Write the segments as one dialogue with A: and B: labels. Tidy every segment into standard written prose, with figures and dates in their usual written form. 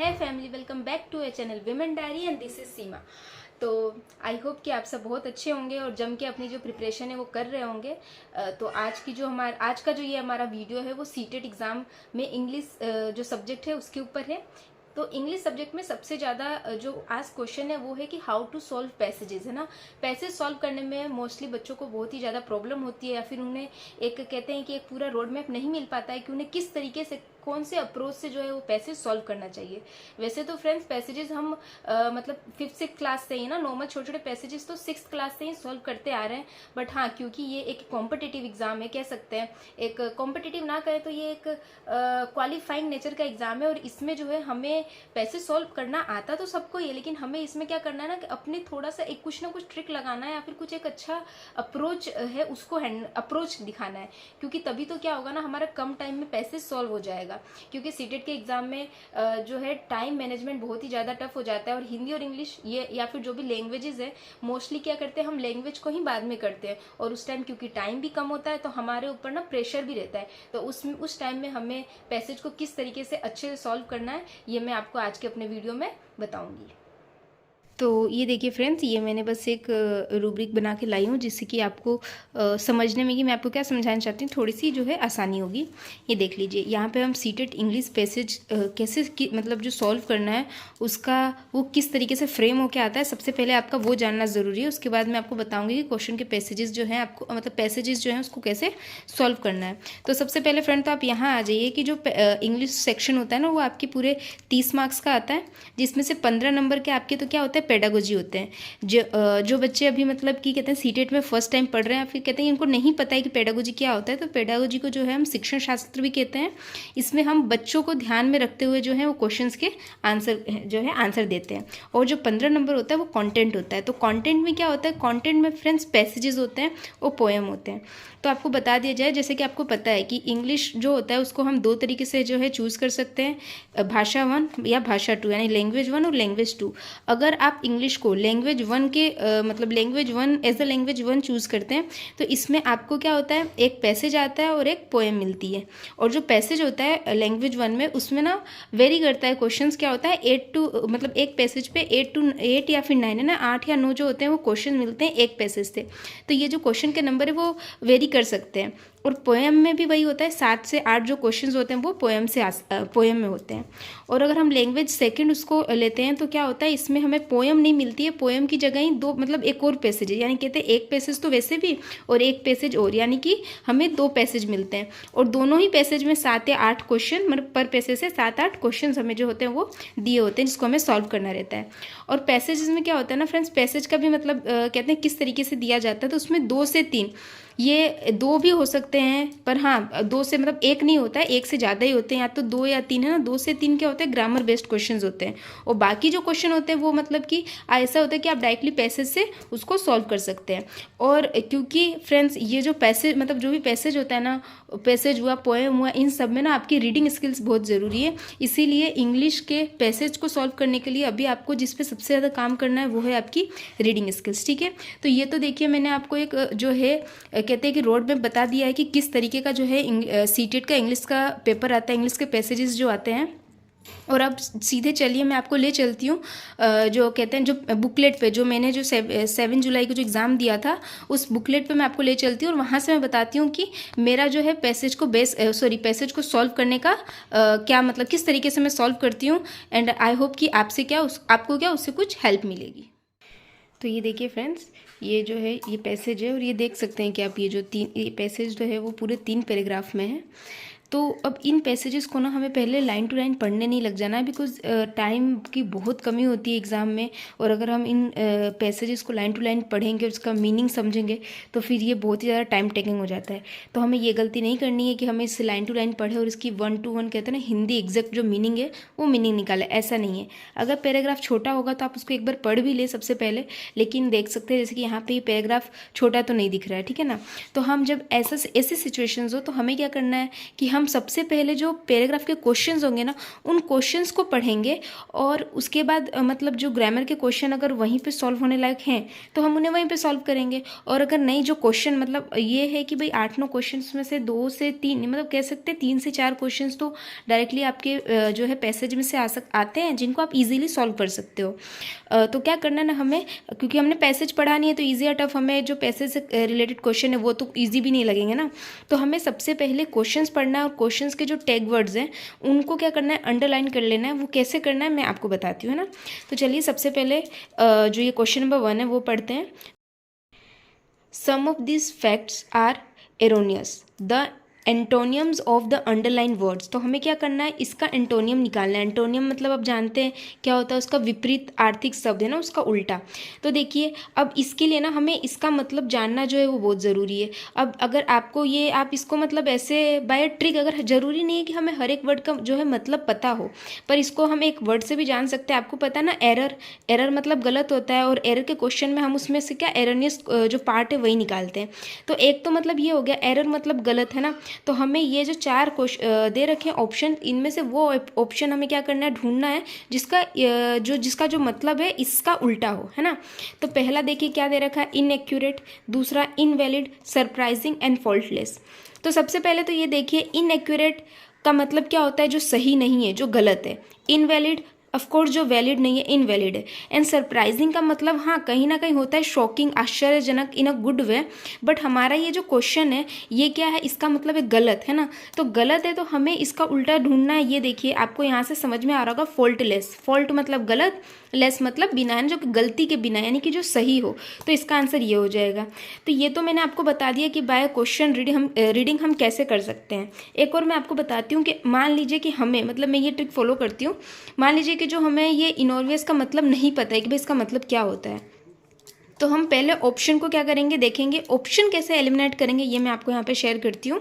A: है family, welcome back to a channel women diary and this is Seema. तो I hope कि आप सब बहुत अच्छे होंगे और जम के अपनी जो प्रिपरेशन है वो कर रहे होंगे। तो आज का जो ये हमारा वीडियो है वो सीटेट एग्ज़ाम में इंग्लिश जो सब्जेक्ट है उसके ऊपर है। तो इंग्लिश सब्जेक्ट में सबसे ज़्यादा जो आज क्वेश्चन है वो है कि हाउ टू सॉल्व पैसेजेस, है ना। पैसेज सॉल्व करने में मोस्टली बच्चों को बहुत ही ज़्यादा प्रॉब्लम होती है, या फिर उन्हें एक कहते हैं कि एक पूरा रोड मैप नहीं मिल पाता है कि उन्हें किस तरीके से कौन से अप्रोच से जो है वो पैसेज सॉल्व करना चाहिए। वैसे तो फ्रेंड्स पैसेजेस हम मतलब 5th-6th क्लास से ही ना, नॉर्मल छोटे छोटे पैसेजेस तो 6th क्लास से ही सॉल्व करते आ रहे हैं। बट हाँ, क्योंकि ये एक कॉम्पिटिटिव एग्जाम है, कह सकते हैं एक कॉम्पिटिटिव ना कहे तो ये एक क्वालिफाइंग नेचर का एग्जाम है। और इसमें जो है हमें पैसेज सॉल्व करना आता तो सबको ही है, लेकिन हमें इसमें क्या करना है ना कि अपने थोड़ा सा एक कुछ ना कुछ ट्रिक लगाना है, या फिर कुछ एक अच्छा अप्रोच है उसको अप्रोच दिखाना है। क्योंकि तभी तो क्या होगा ना, हमारा कम टाइम में पैसेज सॉल्व हो जाएगा। क्योंकि सीटेट के एग्जाम में जो है टाइम मैनेजमेंट बहुत ही ज़्यादा टफ हो जाता है। और हिंदी और इंग्लिश ये या फिर जो भी लैंग्वेजेस है, मोस्टली क्या करते हैं हम लैंग्वेज को ही बाद में करते हैं, और उस टाइम क्योंकि टाइम भी कम होता है तो हमारे ऊपर ना प्रेशर भी रहता है। तो उस टाइम में हमें पैसेज को किस तरीके से अच्छे से सॉल्व करना है ये मैं आपको आज के अपने वीडियो में बताऊंगी। तो ये देखिए फ्रेंड्स, ये मैंने बस एक रूब्रिक बना के लाई हूँ जिससे कि आपको समझने में कि मैं आपको क्या समझाना चाहती हूँ थोड़ी सी जो है आसानी होगी। ये देख लीजिए, यहाँ पे हम सीटेट इंग्लिश पैसेज कैसे मतलब जो सॉल्व करना है उसका वो किस तरीके से फ्रेम होके आता है, सबसे पहले आपका वो जानना ज़रूरी है। उसके बाद मैं आपको बताऊँगी कि क्वेश्चन के पैसेजेस जो हैं आपको मतलब पैसेजेस जो हैं उसको कैसे सॉल्व करना है। तो सबसे पहले फ्रेंड तो आप यहाँ आ जाइए कि जो इंग्लिश सेक्शन होता है ना वो आपके पूरे 30 मार्क्स का आता है, जिसमें से 15 नंबर के आपके तो क्या होता है पेडागोजी होते हैं। जो बच्चे अभी मतलब कि कहते हैं सीटेट में फर्स्ट टाइम पढ़ रहे हैं, फिर कहते हैं इनको नहीं पता है कि पेडागोजी क्या होता है, तो पेडागोजी को जो है हम शिक्षण शास्त्र भी कहते हैं। इसमें हम बच्चों को ध्यान में रखते हुए जो है वो क्वेश्चंस के आंसर देते हैं। और जो 15 नंबर होता है वो कंटेंट होता है। तो कंटेंट में क्या होता है, कंटेंट में फ्रेंड्स पैसेजेस होते हैं, वो पोएम होते हैं। तो आपको बता दिया जाए, जैसे कि आपको पता है कि इंग्लिश जो होता है उसको हम 2 तरीके से जो है चूज़ कर सकते हैं, भाषा 1 या भाषा 2, यानी लैंग्वेज 1 और लैंग्वेज 2। अगर आप इंग्लिश को लैंग्वेज 1 के मतलब language 1 as a language 1 choose करते हैं तो इसमें आपको क्या होता है, एक पैसेज आता है और एक पोएम मिलती है। और जो पैसेज होता है लैंग्वेज 1 में उसमें ना वेरी करता है, क्वेश्चंस क्या होता है 8 मतलब एक पैसेज पे 8 या फिर 9 है ना, 8 या 9 जो होते हैं वो क्वेश्चन मिलते हैं एक पैसेज से। तो ये जो क्वेश्चन के नंबर है वो वेरी कर सकते हैं। और पोएम में भी वही होता है, 7 से 8 जो क्वेश्चंस होते हैं वो पोएम में होते हैं। और अगर हम लैंग्वेज सेकंड उसको लेते हैं तो क्या होता है, इसमें हमें पोएम नहीं मिलती है, पोएम की जगह ही 2 मतलब एक और पैसेज है, यानी कहते हैं एक पैसेज तो वैसे भी और एक पैसेज और, यानी कि हमें 2 पैसेज मिलते हैं। और दोनों ही पैसेज में 7 या 8 क्वेश्चन, मतलब पर पैसेज से 7-8 क्वेश्चन हमें जो होते हैं वो दिए होते हैं जिसको हमें सॉल्व करना रहता है। और पैसेज में क्या होता है ना फ्रेंड्स, पैसेज का भी मतलब कहते हैं किस तरीके से दिया जाता है, तो उसमें 2 से 3, ये 2 भी हो सकते हैं, पर हाँ 2 से मतलब 1 नहीं होता है, 1 से ज़्यादा ही होते हैं, या तो 2 या 3 है ना। 2 से 3 क्या होता है, ग्रामर बेस्ड क्वेश्चंस होते हैं। और बाकी जो क्वेश्चन होते हैं वो मतलब कि ऐसा होता है कि आप डायरेक्टली पैसेज से उसको सॉल्व कर सकते हैं। और क्योंकि फ्रेंड्स ये जो पैसेज मतलब जो भी पैसेज होता है ना, पैसेज हुआ पोएम हुआ, इन सब में ना आपकी रीडिंग स्किल्स बहुत ज़रूरी है। इसीलिए इंग्लिश के पैसेज को सॉल्व करने के लिए अभी आपको जिस पे सबसे ज़्यादा काम करना है वो है आपकी रीडिंग स्किल्स, ठीक है। तो ये तो देखिए मैंने आपको एक जो है कहते हैं कि रोड मैप बता दिया है कि किस तरीके का जो है सीटेट का इंग्लिश का पेपर आता है, इंग्लिश के पैसेजेस जो आते हैं। और अब सीधे चलिए मैं आपको ले चलती हूँ जो कहते हैं जो बुकलेट पे, जो मैंने जो 7 जुलाई को जो एग्ज़ाम दिया था उस बुकलेट पे मैं आपको ले चलती हूँ, और वहाँ से मैं बताती हूँ कि मेरा जो है पैसेज को सॉल्व करने का क्या मतलब किस तरीके से मैं सॉल्व करती हूँ। एंड आई होप कि आपको क्या उससे कुछ हेल्प मिलेगी। तो ये देखिए फ्रेंड्स, ये जो है ये पैसेज है, और ये देख सकते हैं कि आप ये पैसेज जो है वो पूरे 3 पैराग्राफ में है। तो अब इन पैसेजेस को ना हमें पहले लाइन टू लाइन पढ़ने नहीं लग जाना है, बिकॉज टाइम की बहुत कमी होती है एग्ज़ाम में। और अगर हम इन पैसेजेस को लाइन टू लाइन पढ़ेंगे, उसका मीनिंग समझेंगे, तो फिर ये बहुत ही ज़्यादा टाइम टेकिंग हो जाता है। तो हमें ये गलती नहीं करनी है कि हमें इस लाइन टू लाइन पढ़े और इसकी 1 to 1 कहते हैं ना हिंदी एग्जैक्ट जो मीनिंग है वो मीनिंग निकाले, ऐसा नहीं है। अगर पैराग्राफ छोटा होगा तो आप उसको एक बार पढ़ भी ले सबसे पहले, लेकिन देख सकते हैं जैसे कि यहाँ पे ये पैराग्राफ छोटा तो नहीं दिख रहा है, ठीक है ना। तो हम जब ऐसे सिचुएशंस हो तो हमें क्या करना है कि हम हम सबसे पहले जो पैराग्राफ के क्वेश्चंस होंगे ना, उन क्वेश्चंस को पढ़ेंगे और उसके बाद मतलब जो ग्रामर के क्वेश्चन अगर वहीं पे सॉल्व होने लायक हैं तो हम उन्हें वहीं पे सॉल्व करेंगे। और अगर नहीं, जो क्वेश्चन मतलब ये है कि भाई 8-9 क्वेश्चन में से 2 से 3 मतलब कह सकते हैं 3 से 4 क्वेश्चन तो डायरेक्टली आपके जो है पैसेज में से आते हैं, जिनको आप ईजिली सॉल्व कर सकते हो। तो क्या करना है ना हमें, क्योंकि हमने पैसेज पढ़ा नहीं है तो ईजी या टफ, हमें जो पैसेज से रिलेटेड क्वेश्चन है वो तो ईजी भी नहीं लगेंगे ना। तो हमें सबसे पहले क्वेश्चंस पढ़ना है और क्वेश्चंस के जो टैग वर्ड्स हैं उनको क्या करना है, अंडरलाइन कर लेना है। वो कैसे करना है मैं आपको बताती हूँ ना। तो चलिए सबसे पहले जो ये क्वेश्चन नंबर 1 है वो पढ़ते हैं। Some of this facts are erroneous, the antonyms of the underline words. तो हमें क्या करना है, इसका एंटोनियम निकालना है। एंटोनियम मतलब आप जानते हैं क्या होता है, उसका विपरीत आर्थिक शब्द है ना, उसका उल्टा। तो देखिए अब इसके लिए ना हमें इसका मतलब जानना जो है वो बहुत ज़रूरी है। अब अगर आपको ये, आप इसको मतलब ऐसे बाय ट्रिक, अगर ज़रूरी नहीं है कि हमें हर एक वर्ड का जो है मतलब पता हो, पर इसको हम एक वर्ड से भी जान सकते हैं। आपको पता है ना, एरर, एरर मतलब गलत होता है, और एरर के क्वेश्चन में हम उसमें से क्या एरनियस जो पार्ट है वही निकालते हैं। तो एक तो मतलब ये हो गया, एरर मतलब गलत है ना। तो हमें ये जो 4 क्वेश्चन दे रखे हैं ऑप्शन, इनमें से वो ऑप्शन हमें क्या करना है, ढूंढना है जिसका जो मतलब है इसका उल्टा हो, है ना। तो पहला देखिए क्या दे रखा है, इनएक्यूरेट, दूसरा इनवैलिड, सरप्राइजिंग एंड फॉल्टलेस। तो सबसे पहले तो ये देखिए, इनएक्यूरेट का मतलब क्या होता है, जो सही नहीं है, जो गलत है। इनवैलिड ऑफकोर्स जो वैलिड नहीं है, इनवैलिड है। एंड सरप्राइजिंग का मतलब हाँ कहीं ना कहीं होता है शॉकिंग, आश्चर्यजनक, इन अ गुड वे। बट हमारा ये जो क्वेश्चन है ये क्या है, इसका मतलब है गलत, है ना। तो गलत है तो हमें इसका उल्टा ढूंढना है। ये देखिए आपको यहाँ से समझ में आ रहा होगा, फॉल्टलेस। फॉल्ट मतलब गलत, लेस मतलब बिना, जो कि गलती के बिना, यानी कि जो सही हो। तो इसका आंसर ये हो जाएगा। तो ये तो मैंने आपको बता दिया कि बाय क्वेश्चन रीडिंग हम कैसे कर सकते हैं। एक और मैं आपको बताती हूँ कि मान लीजिए कि हमें, मतलब मैं ये ट्रिक फॉलो करती हूँ, मान लीजिए कि जो हमें ये इनॉर्वियस का मतलब नहीं पता है कि भाई इसका मतलब क्या होता है, तो हम पहले ऑप्शन को क्या करेंगे, देखेंगे ऑप्शन कैसे एलिमिनेट करेंगे, ये मैं आपको यहाँ पे शेयर करती हूँ।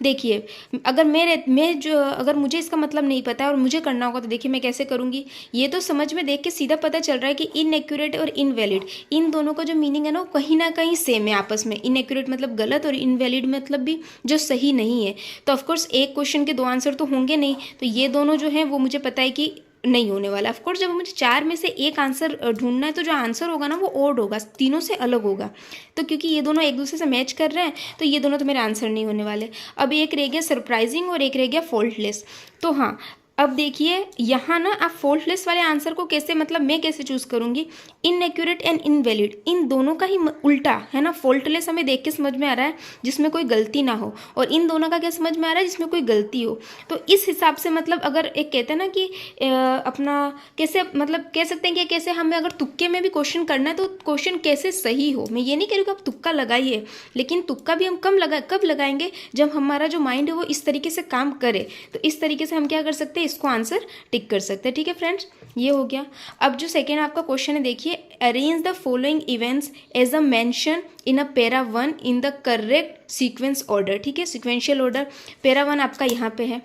A: देखिए अगर मुझे इसका मतलब नहीं पता है और मुझे करना होगा तो देखिए मैं कैसे करूँगी। ये तो समझ में देख के सीधा पता चल रहा है कि इनएक्यूरेट और इनवैलिड, इन दोनों का जो मीनिंग है ना कहीं ना कहीं सेम है आपस में। इनएक्यूरेट मतलब गलत और इनवैलिड मतलब भी जो सही नहीं है। तो ऑफकोर्स एक क्वेश्चन के 2 आंसर तो होंगे नहीं, तो ये दोनों जो हैं वो मुझे पता है कि नहीं होने वाला। ऑफकोर्स जब मुझे 4 में से एक आंसर ढूंढना है तो जो आंसर होगा ना वो ओड होगा, तीनों से अलग होगा। तो क्योंकि ये दोनों एक दूसरे से मैच कर रहे हैं तो ये दोनों तो मेरे आंसर नहीं होने वाले। अब एक रह गया सरप्राइजिंग और एक रह गया फॉल्टलेस। तो हाँ अब देखिए यहाँ ना आप फॉल्टलेस वाले आंसर को कैसे, मतलब मैं कैसे चूज़ करूँगी, इनएक्यूरेट एंड इनवैलिड, इन दोनों का ही उल्टा है ना। फॉल्टलेस हमें देख के समझ में आ रहा है जिसमें कोई गलती ना हो, और इन दोनों का क्या समझ में आ रहा है, जिसमें कोई गलती हो। तो इस हिसाब से मतलब अगर एक कहते हैं ना कि अपना कैसे, मतलब कह सकते हैं कि कैसे हमें अगर तुक्के में भी क्वेश्चन करना है तो क्वेश्चन कैसे सही हो। मैं ये नहीं कह रही कि आप तुक्का लगाइए, लेकिन तुक्का भी हम कब लगाएंगे, जब हमारा जो माइंड है वो इस तरीके से काम करे। तो इस तरीके से हम क्या कर सकते हैं, इसको आंसर टिक कर सकते हैं। ठीक है फ्रेंड्स, ये हो गया। अब जो सेकेंड आपका क्वेश्चन है देखिए, arrange the following events as a mention in a para 1 in the correct sequence order. ठीक है, सिक्वेंशियल ऑर्डर। पैरा 1 आपका यहाँ पे है।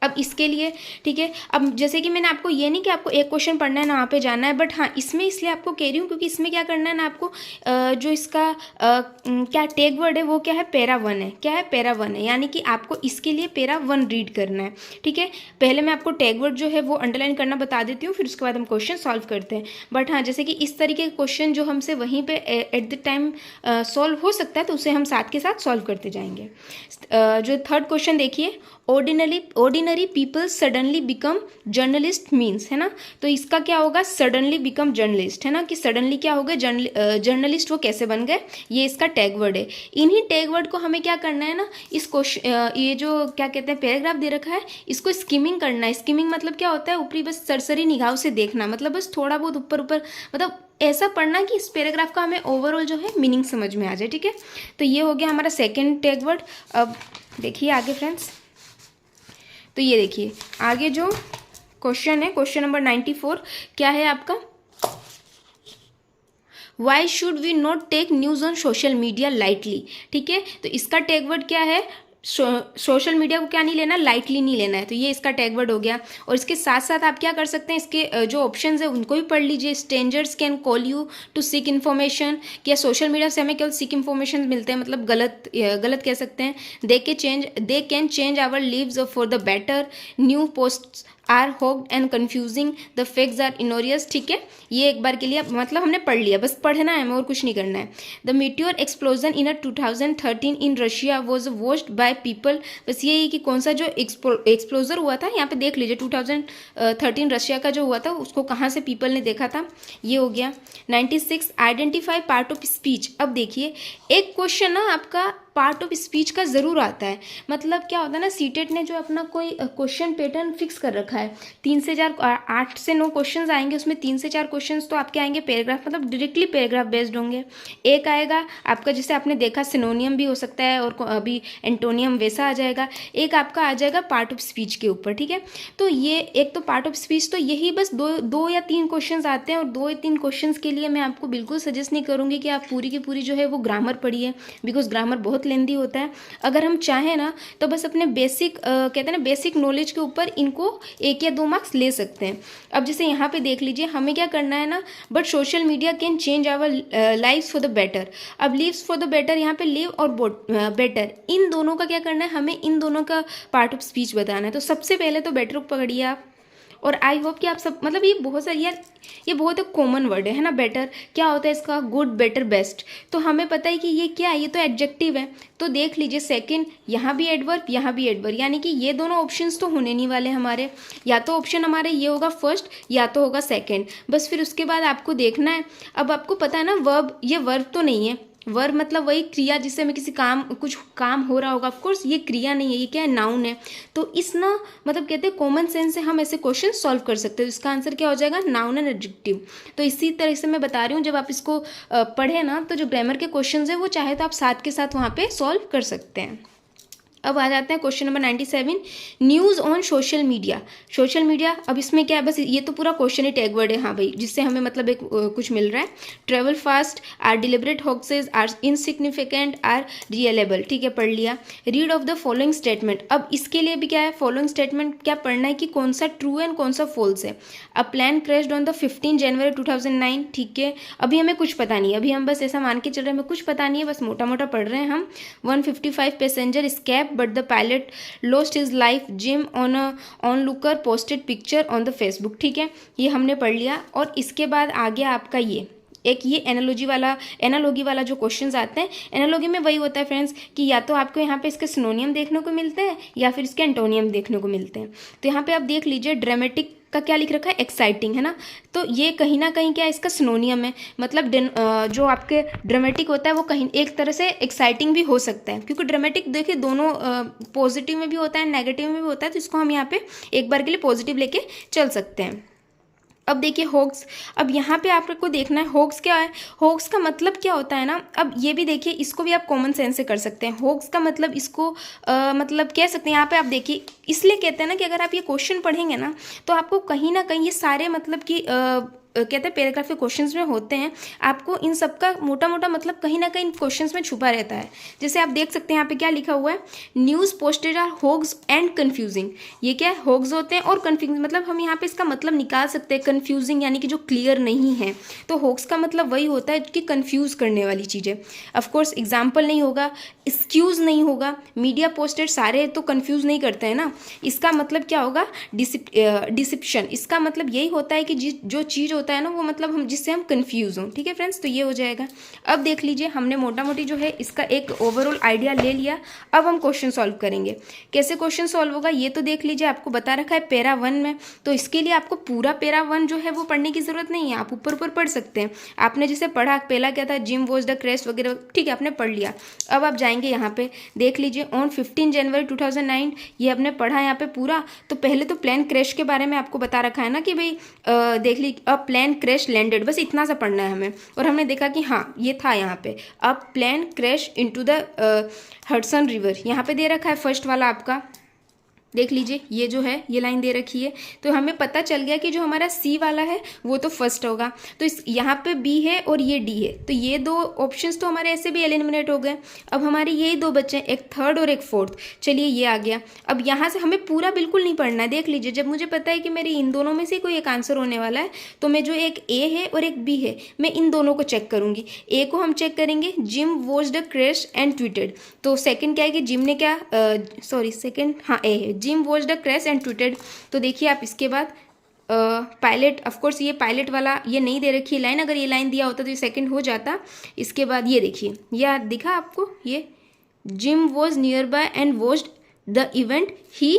A: अब इसके लिए ठीक है, अब जैसे कि मैंने आपको ये नहीं कि आपको एक क्वेश्चन पढ़ना है ना वहाँ पे जाना है, बट हाँ इसमें इसलिए आपको कह रही हूँ क्योंकि इसमें क्या करना है ना आपको जो इसका क्या टैग वर्ड है वो क्या है, पैरा 1 है। क्या है, पैरा 1 है, यानी कि आपको इसके लिए पैरा 1 रीड करना है। ठीक है, पहले मैं आपको टैग वर्ड जो है वो अंडरलाइन करना बता देती हूँ, फिर उसके बाद हम क्वेश्चन सॉल्व करते हैं। बट हाँ जैसे कि इस तरीके के क्वेश्चन जो हमसे वहीं पर एट द टाइम सॉल्व हो सकता है तो उसे हम साथ के साथ सॉल्व करते जाएंगे। जो थर्ड क्वेश्चन देखिए, ordinary people suddenly become journalist means, है ना। तो इसका क्या होगा, सडनली बिकम जर्नलिस्ट, है ना, कि सडनली क्या हो गए जर्नलिस्ट, वो कैसे बन गए, ये इसका टैग वर्ड है। इन्हीं टैग वर्ड को हमें क्या करना है ना, इस क्वेश्चन ये जो क्या कहते हैं पैराग्राफ दे रखा है इसको स्किमिंग करना है। स्किमिंग मतलब क्या होता है, ऊपरी बस सरसरी निगाहों से देखना, मतलब बस थोड़ा बहुत ऊपर मतलब ऐसा पढ़ना कि इस पैराग्राफ का हमें ओवरऑल जो है मीनिंग समझ में आ जाए। ठीक है, तो ये हो गया हमारा सेकेंड टैग वर्ड। अब देखिए आगे फ्रेंड्स, तो ये देखिए आगे जो क्वेश्चन है, क्वेश्चन नंबर 94 क्या है आपका, why should we not take news on social media lightly. ठीक है, तो इसका टैग वर्ड क्या है, सोशल मीडिया को क्या नहीं लेना, लाइटली नहीं लेना है। तो ये इसका टैग वर्ड हो गया। और इसके साथ साथ आप क्या कर सकते हैं, इसके जो ऑप्शंस है उनको भी पढ़ लीजिए। Strangers can call you to seek information, क्या सोशल मीडिया से हमें केवल सीक इन्फॉर्मेशन मिलते हैं, मतलब गलत कह सकते हैं। They can change our lives for the better, new post are hoaxed and confusing, the facts are इनोरियस। ठीक है, ये एक बार के लिए मतलब हमने पढ़ लिया, बस पढ़ना है हमें और कुछ नहीं करना है। The meteor explosion in 2013 in Russia was watched by people. बस ये कि कौन सा जो एक्सप्लोजर हुआ था, यहाँ पे देख लीजिए 2013 रशिया का जो हुआ था उसको कहाँ से पीपल ने देखा था, ये हो गया। 96 आइडेंटिफाई पार्ट ऑफ स्पीच। अब देखिए एक क्वेश्चन ना आपका पार्ट ऑफ स्पीच का ज़रूर आता है। मतलब क्या होता है ना, सीटेट ने जो अपना कोई क्वेश्चन पैटर्न फिक्स कर रखा है, 3 से 4 8 से 9 क्वेश्चन आएंगे, उसमें 3 से 4 क्वेश्चन तो आपके आएंगे पैराग्राफ, मतलब डायरेक्टली पैराग्राफ बेस्ड होंगे। एक आएगा आपका, जैसे आपने देखा सिनोनियम भी हो सकता है और अभी एंटोनियम वैसा आ जाएगा। एक आपका आ जाएगा पार्ट ऑफ स्पीच के ऊपर। ठीक है, तो ये एक तो पार्ट ऑफ स्पीच, तो यही बस दो या 3 क्वेश्चन आते हैं। और 2 या 3 क्वेश्चन के लिए मैं आपको बिल्कुल सजेस्ट नहीं करूँगी कि आप पूरी की पूरी जो है वो ग्रामर पढ़िए, बिकॉज ग्रामर बहुत लेंदी होता है। अगर हम चाहें ना तो बस अपने बेसिक कहते हैं ना बेसिक नॉलेज के ऊपर इनको 1 या 2 मार्क्स ले सकते हैं। अब जैसे यहाँ पे देख लीजिए हमें क्या करना है ना, but social media can change our lives for the better. अब लिव्स फॉर द बेटर, यहाँ पे लिव और बेटर, इन दोनों का क्या करना है, हमें इन दोनों का पार्ट ऑफ स्पीच बताना है। तो सबसे पहले तो बेटर को पकड़िए आप। और आई होप कि आप सब, मतलब ये बहुत सारी यार, ये बहुत एक कॉमन वर्ड है ना। बेटर क्या होता है इसका, गुड, बेटर, बेस्ट। तो हमें पता है कि ये क्या है, ये तो एडजेक्टिव है। तो देख लीजिए सेकंड, यहाँ भी एडवर्ब, यहाँ भी एडवर्ब, यानी कि ये दोनों ऑप्शंस तो होने नहीं वाले हमारे। या तो ऑप्शन हमारे ये होगा फर्स्ट या तो होगा सेकंड, बस फिर उसके बाद आपको देखना है। अब आपको पता है ना वर्ब, ये वर्ब तो नहीं है। वर्ब मतलब वही क्रिया जिससे हमें किसी काम, कुछ काम हो रहा होगा। ऑफकोर्स ये क्रिया नहीं है, ये क्या है, नाउन है। तो इस ना मतलब कहते हैं कॉमन सेंस से हम ऐसे क्वेश्चन सॉल्व कर सकते हैं। तो इसका आंसर क्या हो जाएगा, नाउन एंड एडजेक्टिव। तो इसी तरह से मैं बता रही हूँ, जब आप इसको पढ़े ना तो जो ग्रामर के क्वेश्चन है वो चाहे तो आप साथ के साथ वहाँ पे सॉल्व कर सकते हैं। अब आ जाते हैं question number 97, news on social media. Social media, अब इसमें क्या है, बस ये तो पूरा क्वेश्चन ही टैग वर्ड है, हाँ भाई, जिससे हमें मतलब एक कुछ मिल रहा है। Travel fast, are deliberate hoaxes, are insignificant, are reliable. ठीक है, पढ़ लिया। Read of the following statement. अब इसके लिए भी क्या है, फॉलोइंग स्टेटमेंट क्या पढ़ना है कि कौन सा ट्रू है एंड कौन सा फॉल्स है। अ प्लेन क्रैश्ड ऑन द 15 जनवरी 2009। ठीक है, अभी हमें कुछ पता नहीं है, अभी हम बस ऐसा मान के चल रहे हैं, हमें कुछ पता नहीं है, बस मोटा मोटा पढ़ रहे हैं हम। 155 passenger escape but the pilot lost his life, Jim on a onlooker posted picture on the Facebook। ठीक है, ये हमने पढ़ लिया। और इसके बाद आ गया आपका ये एनालॉजी वाला जो क्वेश्चंस आते हैं। एनालॉजी में वही होता है फ्रेंड्स कि या तो आपको यहाँ पे इसके सिनोनियम देखने को मिलते हैं या फिर इसके एंटोनियम देखने को मिलते हैं। तो यहाँ पे आप देख लीजिए, ड्रामेटिक का क्या लिख रखा है, एक्साइटिंग, है ना। तो ये कहीं ना कहीं क्या है, इसका सिनोनियम है। मतलब जो आपके ड्रामेटिक होता है वो कहीं एक तरह से एक्साइटिंग भी हो सकता है, क्योंकि ड्रामेटिक देखिए दोनों पॉजिटिव में भी होता है, नेगेटिव में भी होता है। तो इसको हम यहाँ पे एक बार के लिए पॉजिटिव लेके चल सकते हैं। अब देखिए होक्स, अब यहाँ पे आपको देखना है होक्स क्या है, होक्स का मतलब क्या होता है ना। अब ये भी देखिए, इसको भी आप कॉमन सेंस से कर सकते हैं। होक्स का मतलब इसको मतलब कह सकते हैं, यहाँ पे आप देखिए, इसलिए कहते हैं ना कि अगर आप ये क्वेश्चन पढ़ेंगे ना तो आपको कहीं ना कहीं ये सारे मतलब कि कहते हैं पैराग्राफ के क्वेश्चंस में होते हैं, आपको इन सब का मोटा मोटा मतलब कहीं ना कहीं क्वेश्चंस में छुपा रहता है। जैसे आप देख सकते हैं यहाँ पे क्या लिखा हुआ है, news posted are hoax and confusing. ये क्या है, होग्स होते हैं और कन्फ्यूजिंग, मतलब हम यहाँ पे इसका मतलब निकाल सकते हैं। कन्फ्यूजिंग यानी कि जो क्लियर नहीं है, तो होग्स का मतलब वही होता है कि कन्फ्यूज करने वाली चीज़ें। ऑफकोर्स एग्जाम्पल नहीं होगा, एक्सक्यूज नहीं होगा, मीडिया पोस्टेड, सारे तो कन्फ्यूज नहीं करते हैं ना। इसका मतलब क्या होगा, डिसिप्शन। इसका मतलब यही होता है कि जो चीज़ होता है ना वो मतलब हम जिससे हम कंफ्यूज हों। ठीक है फ्रेंड्स, तो ये हो जाएगा। अब देख लीजिए, हमने मोटा मोटी जो है इसका एक ओवरऑल आइडिया ले लिया। अब हम क्वेश्चन सॉल्व करेंगे। कैसे क्वेश्चन सॉल्व होगा ये तो देख लीजिए, आपको बता रखा है पैरा 1 में। तो इसके लिए आपको पूरा पैरा 1 जो है वो पढ़ने की जरूरत नहीं है, आप ऊपर ऊपर पढ़ सकते हैं। आपने जैसे पढ़ा, पहला क्या था, जिम वॉज द क्रैश वगैरह, ठीक है, आपने पढ़ लिया। अब आप जाएंगे यहाँ पे, देख लीजिए ऑन 15 जनवरी 2009, ये आपने पढ़ा यहाँ पे पूरा। तो पहले तो प्लेन क्रैश के बारे में आपको बता रखा है ना कि भाई देख ली, अब प्लेन क्रैश लैंडेड, बस इतना सा पढ़ना है हमें। और हमने देखा कि हाँ ये था यहाँ पे, अब plane crash into the Hudson river, यहाँ पे दे रखा है फर्स्ट वाला आपका। देख लीजिए ये जो है ये लाइन दे रखी है, तो हमें पता चल गया कि जो हमारा सी वाला है वो तो फर्स्ट होगा। तो इस यहाँ पे बी है और ये डी है, तो ये दो ऑप्शंस तो हमारे ऐसे भी एलिमिनेट हो गए। अब हमारे यही दो बच्चे हैं, एक थर्ड और एक फोर्थ। चलिए ये आ गया। अब यहाँ से हमें पूरा बिल्कुल नहीं पढ़ना है। देख लीजिए जब मुझे पता है कि मेरे इन दोनों में से कोई एक आंसर होने वाला है, तो मैं जो एक ए है और एक बी है मैं इन दोनों को चेक करूँगी। ए को हम चेक करेंगे, gym watch the crash and tweeted. तो सेकंड क्या है कि जिम ने क्या सेकंड हाँ ए है, gym watch the crash and tweeted. तो देखिए आप इसके बाद पायलट, ऑफकोर्स ये पायलट वाला ये नहीं दे रखी है लाइन, अगर ये लाइन दिया होता तो ये सेकंड हो जाता। इसके बाद ये देखिए, यह दिखा आपको, ये Jim was nearby and watched the event he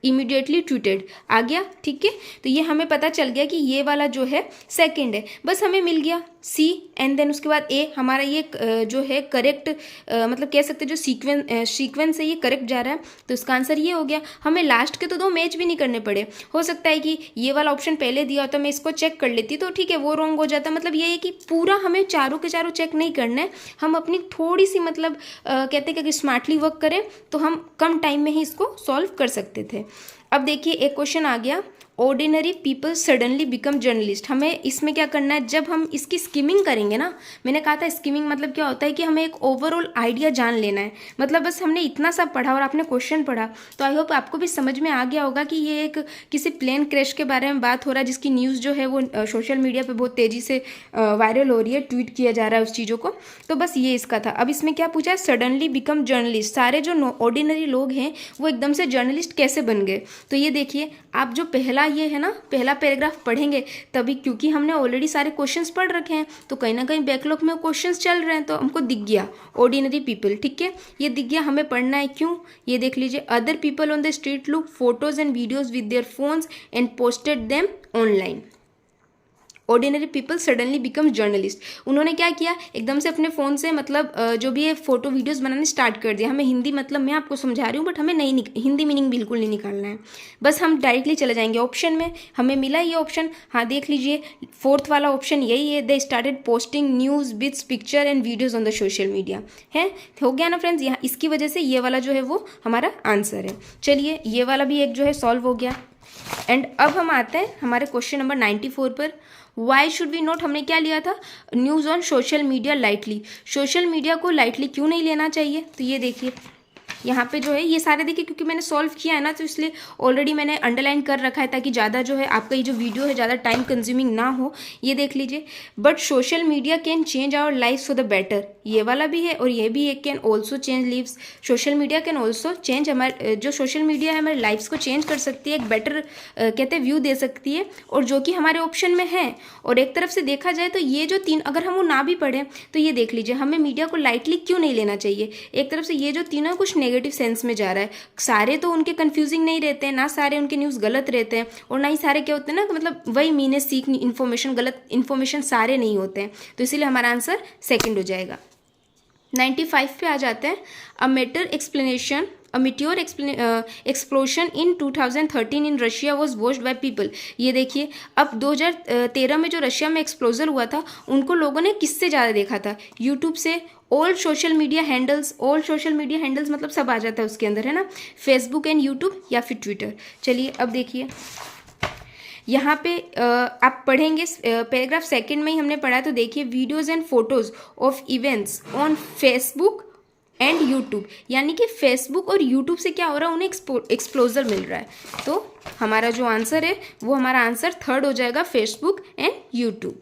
A: immediately tweeted आ गया। ठीक है, तो ये हमें पता चल गया कि ये वाला जो है सेकंड है। बस हमें मिल गया सी एंड देन उसके बाद ए। हमारा ये जो है करेक्ट मतलब कह सकते हैं जो सीक्वेंस है ये करेक्ट जा रहा है, तो इसका आंसर ये हो गया। हमें लास्ट के तो दो मैच भी नहीं करने पड़े। हो सकता है कि ये वाला ऑप्शन पहले दिया होता, मैं इसको चेक कर लेती तो ठीक है वो रॉन्ग हो जाता। मतलब ये है कि पूरा हमें चारों के चारों चेक नहीं करना है, हम अपनी थोड़ी सी मतलब कहते हैं कि स्मार्टली वर्क करें तो हम कम टाइम में ही इसको सॉल्व कर सकते थे। अब देखिए एक क्वेश्चन आ गया, ordinary people suddenly become journalist. हमें इसमें क्या करना है, जब हम इसकी स्किमिंग करेंगे ना, मैंने कहा था स्किमिंग मतलब क्या होता है कि हमें एक ओवरऑल आइडिया जान लेना है। मतलब बस हमने इतना सा पढ़ा और आपने क्वेश्चन पढ़ा, तो आई होप आपको भी समझ में आ गया होगा कि ये एक किसी प्लेन क्रैश के बारे में बात हो रहा है, जिसकी न्यूज़ जो है वो सोशल मीडिया पर बहुत तेज़ी से वायरल हो रही है, ट्वीट किया जा रहा है उस चीज़ों को। तो बस ये इसका था। अब इसमें क्या पूछा है, सडनली बिकम जर्नलिस्ट। सारे जो ऑर्डिनरी लोग हैं वो एकदम से जर्नलिस्ट कैसे बन गए। तो ये देखिए आप जो पहला ये है ना पहला पैराग्राफ पढ़ेंगे तभी, क्योंकि हमने ऑलरेडी सारे क्वेश्चंस पढ़ रखे हैं तो कहीं ना कहीं बैकलॉग में क्वेश्चंस चल रहे हैं, तो हमको दिख गया ऑर्डिनरी पीपल। ठीक है, ये दिख गया, हमें पढ़ना है क्यों, ये देख लीजिए। Other people on the street look photos and videos with their phones and posted them online. Ordinary people suddenly become journalist. उन्होंने क्या किया, एकदम से अपने फ़ोन से मतलब जो भी है फोटो वीडियोस बनाने स्टार्ट कर दिया। हमें हिंदी मतलब मैं आपको समझा रही हूँ बट हमें नहीं हिंदी मीनिंग बिल्कुल नहीं निकालना है, बस हम डायरेक्टली चले जाएंगे ऑप्शन में। हमें मिला ये ऑप्शन, हाँ देख लीजिए फोर्थ वाला ऑप्शन यही है, they started posting news with picture and videos on the social media. है हो गया ना फ्रेंड्स, यहाँ इसकी वजह से ये वाला जो है वो हमारा आंसर है। चलिए ये वाला भी एक जो है सॉल्व हो गया। एंड अब हम आते हैं हमारे क्वेश्चन नंबर 94 पर। वाई शुड वी नोट, हमने क्या लिया था, news on social media lightly. Social media को लाइटली क्यों नहीं लेना चाहिए, तो ये देखिए यहाँ पे जो है ये सारे देखिए, क्योंकि मैंने सॉल्व किया है ना तो इसलिए ऑलरेडी मैंने अंडरलाइन कर रखा है ताकि ज़्यादा जो है आपका ये जो वीडियो है ज़्यादा टाइम कंज्यूमिंग ना हो। ये देख लीजिए, but social media can change our life for the better. ये वाला भी है और ये भी है, can also change lives. Social media can also change, हमारे जो सोशल मीडिया है हमारे लाइफ्स को चेंज कर सकती है, एक बेटर कहते हैं व्यू दे सकती है, और जो कि हमारे ऑप्शन में है। और एक तरफ से देखा जाए तो ये जो तीन अगर हम वो ना भी पढ़ें तो ये देख लीजिए हमें मीडिया को लाइटली क्यों नहीं लेना चाहिए। एक तरफ से ये जो तीनों कुछ नेगेटिव सेंस में जा रहा है, सारे तो उनके कंफ्यूजिंग नहीं रहते हैं ना, सारे उनके न्यूज़ गलत रहते हैं, और ना ही सारे क्या होते हैं ना मतलब वही मीने सीख इन्फॉर्मेशन, गलत इन्फॉर्मेशन सारे नहीं होते हैं। तो इसीलिए हमारा आंसर सेकंड हो जाएगा। 95 पे आ जाते हैं। अ meteor explosion in 2013 in Russia was watched by people। ये देखिए अब 2013 में जो रशिया में एक्सप्लोजर हुआ था उनको लोगों ने किससे ज़्यादा देखा था, यूट्यूब से। ऑल सोशल मीडिया हैंडल्स मतलब सब आ जाता है उसके अंदर, है ना, फेसबुक एंड यूट्यूब या फिर ट्विटर। चलिए अब देखिए यहाँ पे आप पढ़ेंगे पैराग्राफ सेकंड में ही हमने पढ़ा, तो देखिए videos and photos of events on Facebook and YouTube, यानी कि फेसबुक और यूट्यूब से क्या हो रहा है, उन्हें एक्सप्लोजर मिल रहा है। तो हमारा जो आंसर है वो हमारा आंसर थर्ड हो जाएगा, फेसबुक एंड यूट्यूब।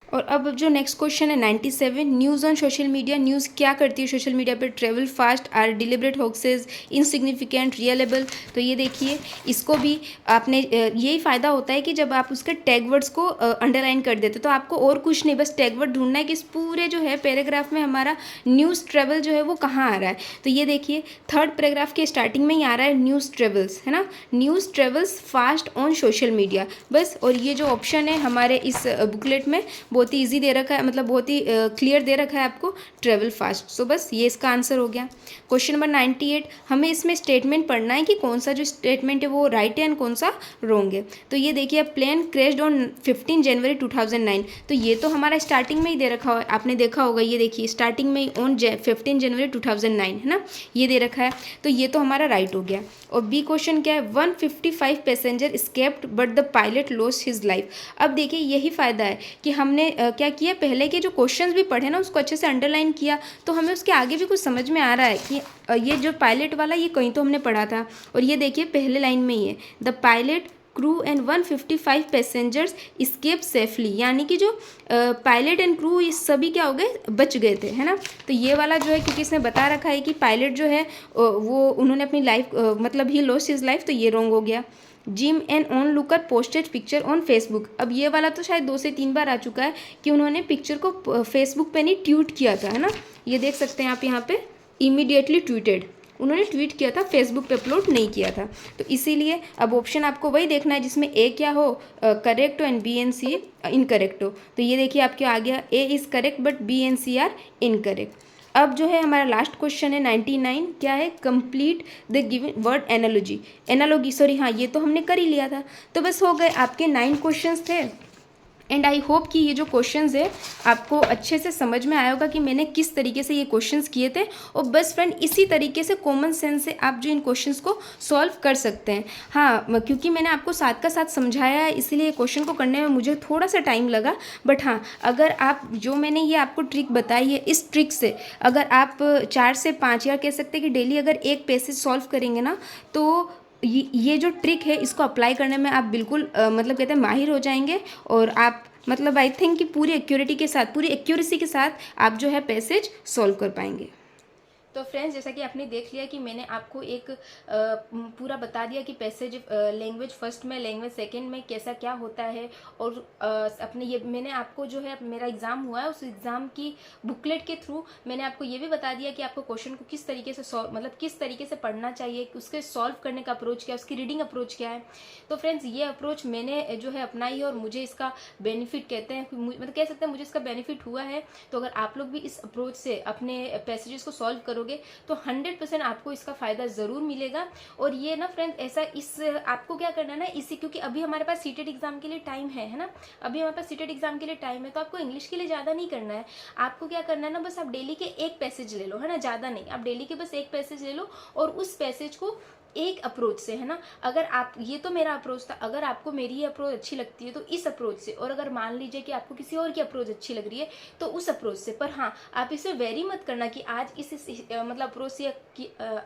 A: और अब जो नेक्स्ट क्वेश्चन है 97, news on social media. News क्या करती है सोशल मीडिया पर, travel fast, are deliberate hoaxes, insignificant, reliable. तो ये देखिए इसको भी आपने यही फ़ायदा होता है कि जब आप उसके टैग वर्ड्स को अंडरलाइन कर देते तो आपको और कुछ नहीं, बस टैग वर्ड ढूंढना है कि इस पूरे जो है पैराग्राफ में हमारा न्यूज़ ट्रेवल जो है वो कहाँ आ रहा है। तो ये देखिए थर्ड पैराग्राफ के स्टार्टिंग में ही आ रहा है न्यूज़ ट्रेवल्स, है ना, news travels fast on social media, बस। और ये जो ऑप्शन है हमारे इस बुकलेट में बहुत ही ईजी दे रखा है, मतलब बहुत ही क्लियर दे रखा है आपको, ट्रेवल फास्ट। सो बस ये इसका आंसर हो गया। क्वेश्चन नंबर 98, हमें इसमें स्टेटमेंट पढ़ना है कि कौन सा जो स्टेटमेंट है वो राइट है एंड कौन सा रॉन्ग है। तो ये देखिए, प्लेन क्रैश्ड ऑन 15 जनवरी 2009, तो ये तो हमारा स्टार्टिंग में ही दे रखा है, आपने देखा होगा, ये देखिए स्टार्टिंग में ही ऑन 15 जनवरी 2009 है ना, ये दे रखा है, तो ये तो हमारा राइट हो गया। और बी क्वेश्चन क्या है, 155 passenger escaped but the pilot lost his life. अब देखिए यही फ़ायदा है कि हमने क्या किया, पहले के जो क्वेश्चंस भी पढ़े ना उसको अच्छे से अंडरलाइन किया, तो हमें उसके आगे भी कुछ समझ में आ रहा है कि ये जो पायलट वाला ये कहीं तो हमने पढ़ा था। और ये देखिए पहले लाइन में ही है, the pilot crew and 155 passengers escape safely, यानी कि जो पायलट एंड क्रू ये सभी क्या हो गए, बच गए थे, है ना। तो ये वाला जो है, क्योंकि इसने बता रखा है कि पायलट जो है वो उन्होंने अपनी लाइफ मतलब ही लॉस्ट हिज लाइफ, तो ये रॉन्ग हो गया। Gym and on looker posted picture on Facebook. अब ये वाला तो शायद 2 से 3 बार आ चुका है कि उन्होंने पिक्चर को फेसबुक पे नहीं ट्वीट किया था, है ना। ये देख सकते हैं आप यहाँ पे, इमीडिएटली ट्वीटेड, उन्होंने ट्वीट किया था, फेसबुक पे अपलोड नहीं किया था। तो इसीलिए अब ऑप्शन आपको वही देखना है जिसमें ए क्या हो, करेक्ट हो, and B and C incorrect हो। तो ये देखिए आपके आ गया, A is correct but B and C are incorrect. अब जो है हमारा लास्ट क्वेश्चन है 99, क्या है, complete the given word analogy. Analogy sorry, हाँ ये तो हमने कर ही लिया था। तो बस हो गए आपके 9 क्वेश्चंस थे। एंड आई होप कि ये जो क्वेश्चंस है आपको अच्छे से समझ में आया होगा कि मैंने किस तरीके से ये क्वेश्चंस किए थे। और बस फ्रेंड, इसी तरीके से कॉमन सेंस से आप जो इन क्वेश्चंस को सॉल्व कर सकते हैं। हाँ, क्योंकि मैंने आपको साथ का साथ समझाया है, इसलिए क्वेश्चन को करने में मुझे थोड़ा सा टाइम लगा। बट हाँ, अगर आप जो मैंने ये आपको ट्रिक बताई है, इस ट्रिक से अगर आप 4 से 5 या कह सकते हैं कि डेली अगर एक पैसेज सॉल्व करेंगे ना, तो ये जो ट्रिक है इसको अप्लाई करने में आप बिल्कुल मतलब कहते हैं माहिर हो जाएंगे। और आप मतलब आई थिंक कि पूरी एक्यूरेटी के साथ, पूरी एक्यूरेसी के साथ आप जो है पैसेज सॉल्व कर पाएंगे। तो फ्रेंड्स, जैसा कि आपने देख लिया कि मैंने आपको एक पूरा बता दिया कि पैसेज लैंग्वेज फर्स्ट में, लैंग्वेज सेकंड में कैसा क्या होता है। और अपने ये मैंने आपको जो है, मेरा एग्ज़ाम हुआ है उस एग्ज़ाम की बुकलेट के थ्रू मैंने आपको ये भी बता दिया कि आपको क्वेश्चन को किस तरीके से मतलब किस तरीके से पढ़ना चाहिए, उसके सॉल्व करने का अप्रोच क्या है, उसकी रीडिंग अप्रोच क्या है। तो फ्रेंड्स, ये अप्रोच मैंने जो है अपनाई है और मुझे इसका बेनिफिट कहते हैं, मतलब कह सकते हैं मुझे इसका बेनिफिट हुआ है। तो अगर आप लोग भी इस अप्रोच से अपने पैसेजेस को सॉल्व करोगे तो 100% आपको इसका फायदा जरूर मिलेगा। और ये ना फ्रेंड्स, ऐसा इस आपको क्या करना है ना, इसी क्योंकि अभी हमारे पास सीटेट एग्जाम के लिए टाइम है ना, अभी हमारे पास सीटेट एग्जाम के लिए टाइम है, तो आपको इंग्लिश के लिए ज्यादा नहीं करना है। आपको क्या करना है ना, बस आप डेली के एक पैसेज ले लो, है ना, ज्यादा नहीं, आप डेली के बस एक पैसेज ले लो और उस पैसेज को एक अप्रोच से, है ना, अगर आप, ये तो मेरा अप्रोच था, अगर आपको मेरी ये अप्रोच अच्छी लगती है तो इस अप्रोच से, और अगर मान लीजिए कि आपको किसी और की अप्रोच अच्छी लग रही है तो उस अप्रोच से। पर हाँ, आप इसे वेरी मत करना कि आज मतलब अप्रोच से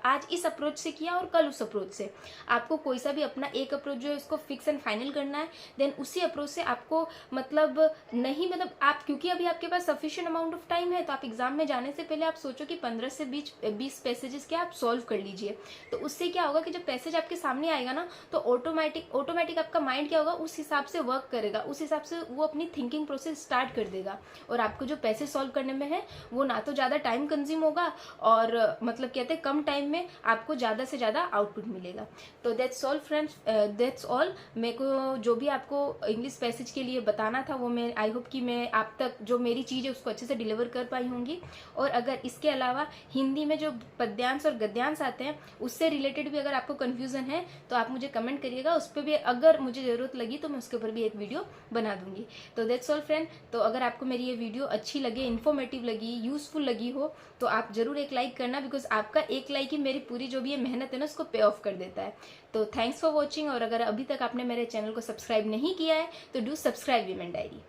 A: आज इस अप्रोच से किया और कल उस अप्रोच से। आपको कोई सा भी अपना एक अप्रोच जो है उसको फिक्स एंड फाइनल करना है, देन उसी अप्रोच से आपको मतलब नहीं, मतलब आप, क्योंकि अभी आपके पास सफिशिएंट अमाउंट ऑफ टाइम है, तो आप एग्जाम में जाने से पहले आप सोचो कि 15 से 20 पैसेजेस क्या आप सॉल्व कर लीजिए। तो उससे क्या होगा कि जब पैसेज आपके सामने आएगा ना, तो ऑटोमेटिक आपका माइंड क्या होगा, उस हिसाब से वर्क करेगा, उस हिसाब से वो अपनी थिंकिंग प्रोसेस स्टार्ट कर देगा। और आपको जो पैसेज सॉल्व करने में है वो ना तो ज़्यादा टाइम कंज्यूम होगा, और मतलब कहते हैं कम टाइम में आपको ज़्यादा से ज़्यादा आउटपुट मिलेगा। तो that's all friends, that's all. मेरे को जो भी आपको इंग्लिश पैसेज के लिए बताना था वो मैं, आई होप कि मैं आप तक जो मेरी चीज़ है उसको अच्छे से डिलीवर कर पाई होंगी। और अगर इसके अलावा हिंदी में जो पद्यांश और गद्यांश आते हैं उससे रिलेटेड भी अगर आपको कंफ्यूजन है तो आप मुझे कमेंट करिएगा, उस पर भी अगर मुझे ज़रूरत लगी तो मैं उसके ऊपर भी एक वीडियो बना दूंगी। तो दैट्स ऑल फ्रेंड। तो अगर आपको मेरी ये वीडियो अच्छी लगे, इन्फॉर्मेटिव लगी, यूजफुल लगी हो तो आप जरूर एक लाइक करना, बिकॉज आपका एक लाइक ही मेरी पूरी जो भी ये मेहनत है ना उसको पे ऑफ कर देता है। तो थैंक्स फॉर वॉचिंग। और अगर अभी तक आपने मेरे चैनल को सब्सक्राइब नहीं किया है तो डू सब्सक्राइब वीमेन डायरी।